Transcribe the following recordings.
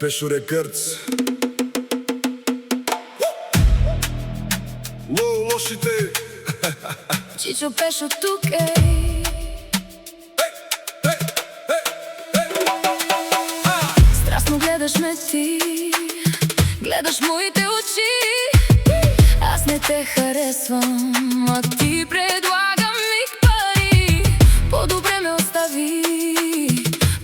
Пешо Рекърдс. Лошите. Чичо Пешо тук е. Страстно гледаш ме ти, гледаш моите очи. Аз не те харесвам, а ти предлагам ми пари. По-добре ме остави,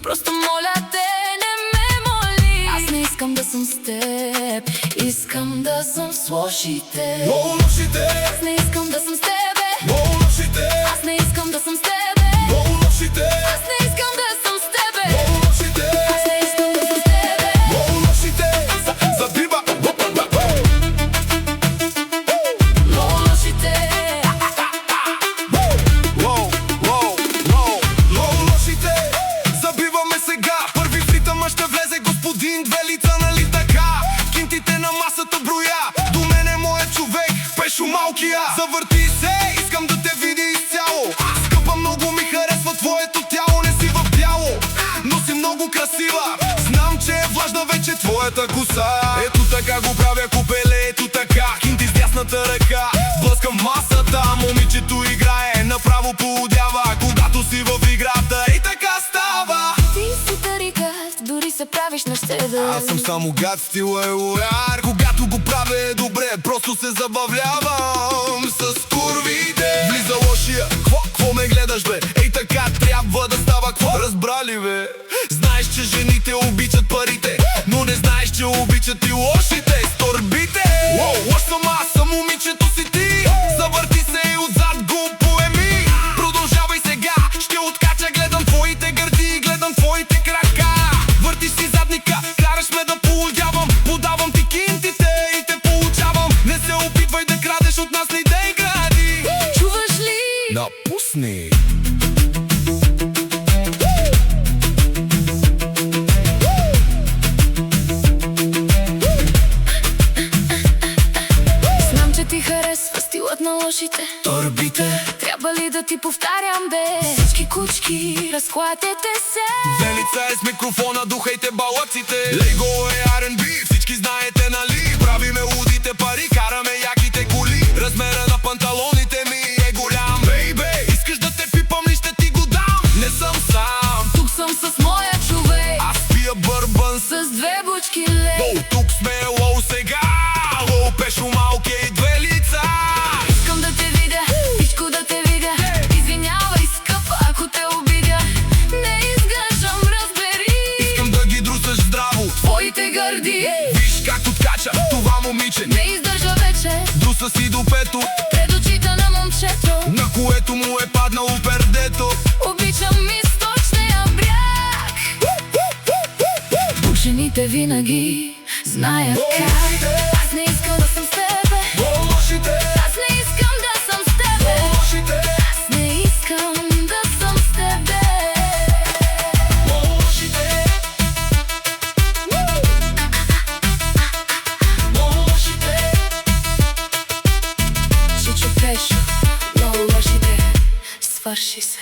просто моля те, не ме моли. Аз не искам да съм с теб, искам да съм с лошите. Аз не искам да съм с тебе, аз не искам да съм с тебе, аз не искам да съм с тебе, аз не искам да съм с тебе. Забива. Лошите. Забиваме сега. Първи в ритъма ще влезе господин Две лица, нали така? Кинтите на масата броя. До мен е моят човек, Пешо малкия. Завърти се, искам да те видя изцяло. Скъпа, много ми харесва твоето тяло. Не си в бяло, но си много красива. Знам, че е влажна вече твоята коса. Ето така го правя, купеле, ето така. Кинти с дясната ръка, блъскам масата. Момичето играе, направо поудява. Когато си в играта, и така става. Ти си тарикат, дори се правиш на щедър. Аз съм само гад, стила е лояр. Когато го правя е добре, просто се забавлявам с курвите. Влиза лошия, кво ме гледаш бе? Ей така трябва да става, кво? Разбрали бе? Знаеш, че жените обичат парите, но не знаеш, че обичат и лошите с торбите. Лош съм аз, съм момичето си ти. Завърти се и отзад го поеми. Продължавай сега, ще откача. Гледам твоите гърди, гледам твоите крака. Въртиш си задника, караш ме да поудявам. Подавам ти кинтите и те получавам. Не се опитвай да крадеш от нас, не дей гради. Чуваш ли? Напусни. Знам, че ти харесва стилът на лошите. Торбите. Трябва ли да ти повтарям бе? Всички кучки, разхватете се. Две лица е с микрофона, духайте балъците. Лего е R&B, всички знаете нали? Правиме лудите пари, караме яките коли. Размера на панталоните ми е голям. Бейбе, искаш да те пипам ли, ще ти го дам. Не съм сам, Тук съм с моя човек, аз пия бърбан с две бучки лей. тук сме лоу сега. Лоу, Пешо малки и две лица. Искам да те видя, всичко да те видя. Извинявай, скъпа, ако те обидя. Не изглеждам, разбери. Искам да ги друсаш здраво. Твоите гърди, Виж как откача това момиче. не издържа вече Друса си до пето, пред очите на момчето, на което му е паднало пердето. обичам източния бряг. Жените винаги знаят как. Аз не искам да съм с тебе, аз не искам да съм с тебе, аз не искам да съм с тебе. Чичо Пешо, лошите, свърши се.